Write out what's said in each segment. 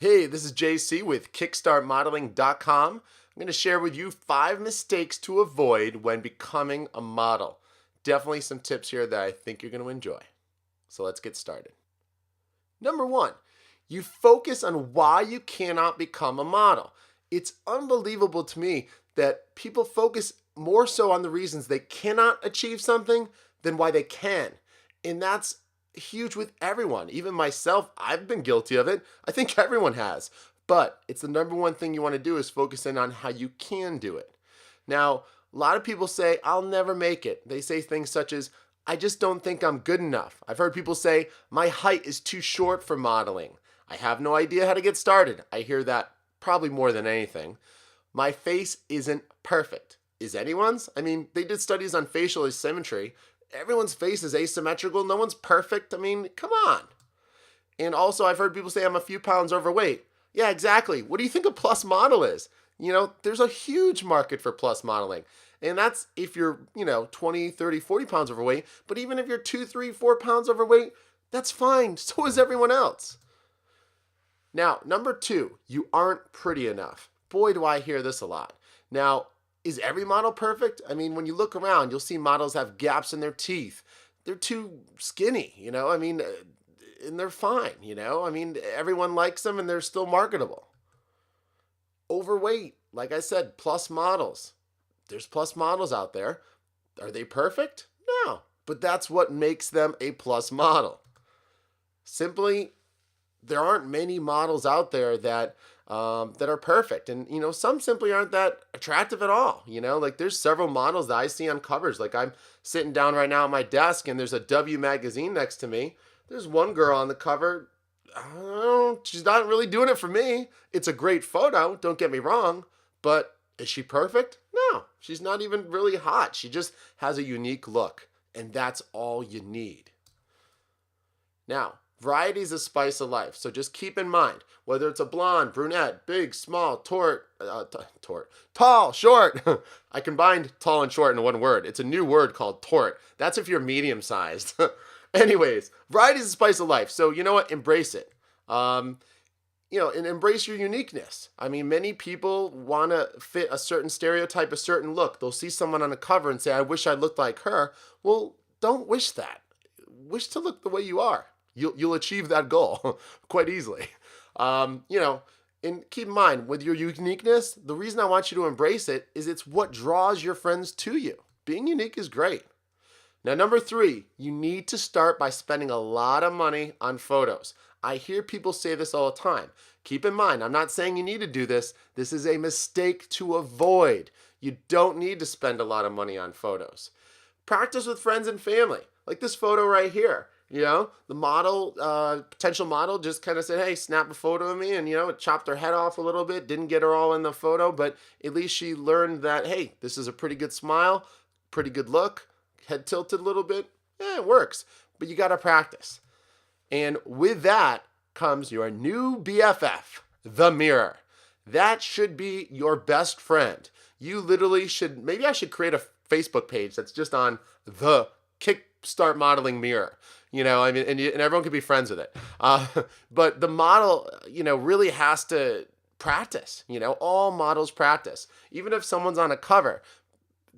Hey, this is JC with kickstartmodeling.com. I'm going to share with you 5 mistakes to avoid when becoming a model. Definitely some tips here that I think you're going to enjoy. So let's get started. Number 1, you focus on why you cannot become a model. It's unbelievable to me that people focus more so on the reasons they cannot achieve something than why they can. And that's huge with everyone. Even myself, I've been guilty of it. I think everyone has. But it's the number one thing you want to do is focus in on how you can do it. Now, a lot of people say, I'll never make it. They say things such as, I just don't think I'm good enough. I've heard people say, my height is too short for modeling. I have no idea how to get started. I hear that probably more than anything. My face isn't perfect. Is anyone's? I mean, they did studies on facial asymmetry. Everyone's face is asymmetrical. No one's perfect. I mean, come on. And also, I've heard people say I'm a few pounds overweight. Yeah, exactly. What do you think a plus model is? There's a huge market for plus modeling. And that's if you're, 20, 30, 40 pounds overweight. But even if you're 2, 3, 4 pounds overweight, that's fine. So is everyone else. Now, number 2, you aren't pretty enough. Boy, do I hear this a lot. Now, is every model perfect? I mean, when you look around, you'll see models have gaps in their teeth. They're too skinny, and they're fine, I mean, everyone likes them and they're still marketable. Overweight, like I said, plus models. There's plus models out there. Are they perfect? No, but that's what makes them a plus model. Simply, there aren't many models out there that are perfect. And, some simply aren't that attractive at all. Like there's several models that I see on covers. Like I'm sitting down right now at my desk and there's a W magazine next to me. There's one girl on the cover. She's not really doing it for me. It's a great photo, don't get me wrong. But is she perfect? No, she's not even really hot. She just has a unique look. And that's all you need. Now, variety is the spice of life, so just keep in mind, whether it's a blonde, brunette, big, small, tall, short. I combined tall and short in one word. It's a new word called tort. That's if you're medium-sized. Anyways, variety is the spice of life, so you know what? Embrace it. And embrace your uniqueness. I mean, many people want to fit a certain stereotype, a certain look. They'll see someone on a cover and say, I wish I looked like her. Well, don't wish that. Wish to look the way you are. You'll achieve that goal quite easily. And keep in mind, with your uniqueness, the reason I want you to embrace it is it's what draws your friends to you. Being unique is great. Now, number 3, you need to start by spending a lot of money on photos. I hear people say this all the time. Keep in mind, I'm not saying you need to do this. This is a mistake to avoid. You don't need to spend a lot of money on photos. Practice with friends and family, like this photo right here. The model, potential model just kind of said, hey, snap a photo of me. And, it chopped her head off a little bit. Didn't get her all in the photo, but at least she learned that, hey, this is a pretty good smile, pretty good look, head tilted a little bit. Yeah, it works. But you got to practice. And with that comes your new BFF, the mirror. That should be your best friend. You literally should, maybe I should create a Facebook page that's just on the Kickstart Modeling mirror. And everyone can be friends with it. But the model, really has to practice. All models practice. Even if someone's on a cover,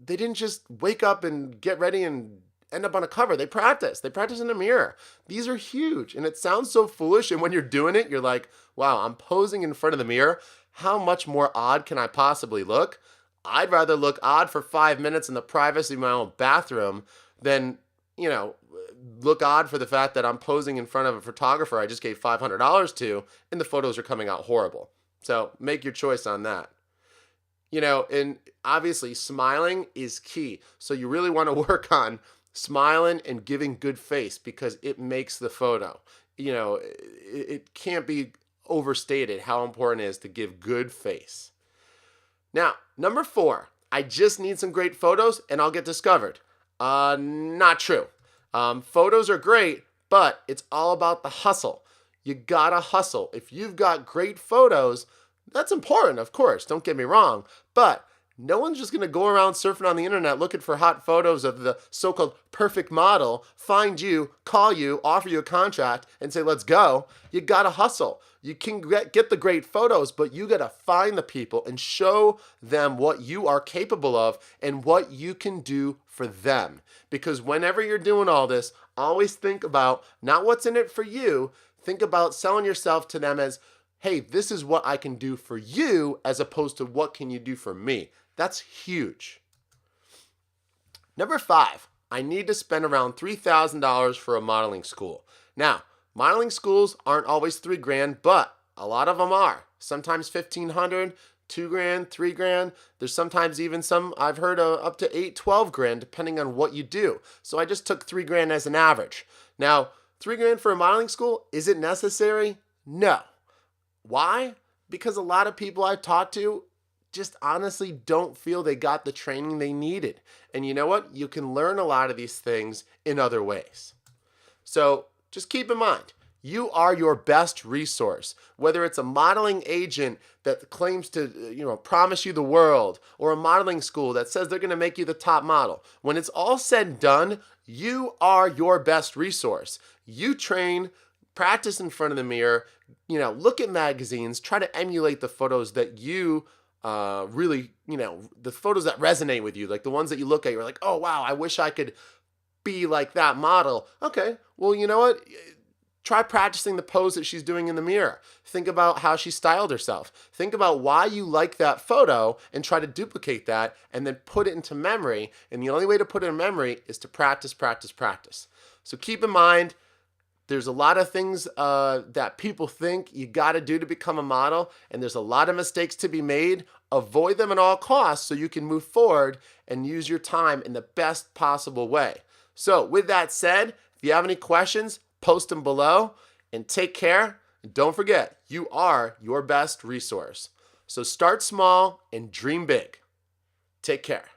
they didn't just wake up and get ready and end up on a cover. They practice. They practice in the mirror. These are huge. And it sounds so foolish. And when you're doing it, you're like, wow, I'm posing in front of the mirror. How much more odd can I possibly look? I'd rather look odd for 5 minutes in the privacy of my own bathroom than, look odd for the fact that I'm posing in front of a photographer I just gave $500 to and the photos are coming out horrible. So make your choice on that. And obviously smiling is key. So you really want to work on smiling and giving good face because it makes the photo. It can't be overstated how important it is to give good face. Now, number 4, I just need some great photos and I'll get discovered. Not true. Photos are great, but it's all about the hustle. You gotta hustle. If you've got great photos, that's important, of course, don't get me wrong, but No one's just going to go around surfing on the internet looking for hot photos of the so-called perfect model, find you, call you, offer you a contract, and say, let's go. You got to hustle. You can get the great photos, but you got to find the people and show them what you are capable of and what you can do for them. Because whenever you're doing all this, always think about not what's in it for you. Think about selling yourself to them as, hey, this is what I can do for you, as opposed to what can you do for me. That's huge. Number 5, I need to spend around $3,000 for a modeling school. Now, modeling schools aren't always $3,000, but a lot of them are. Sometimes $1,500, $2,000, $3,000. There's sometimes even some I've heard up to $8,000, $12,000, depending on what you do. So I just took $3,000 as an average. Now, $3,000 for a modeling school, is it necessary? No. Why? Because a lot of people I've talked to just honestly don't feel they got the training they needed. And you know what? You can learn a lot of these things in other ways. So just keep in mind, you are your best resource. Whether it's a modeling agent that claims to, promise you the world, or a modeling school that says they're going to make you the top model. When it's all said and done, you are your best resource. You train, practice in front of the mirror, look at magazines, try to emulate the photos that you really, the photos that resonate with you, like the ones that you look at, you're like, oh, wow, I wish I could be like that model. Okay, well, you know what? Try practicing the pose that she's doing in the mirror. Think about how she styled herself. Think about why you like that photo and try to duplicate that and then put it into memory. And the only way to put it in memory is to practice, practice, practice. So keep in mind, there's a lot of things that people think you got to do to become a model, and there's a lot of mistakes to be made. Avoid them at all costs so you can move forward and use your time in the best possible way. So with that said, if you have any questions, post them below, and take care. And don't forget, you are your best resource. So start small and dream big. Take care.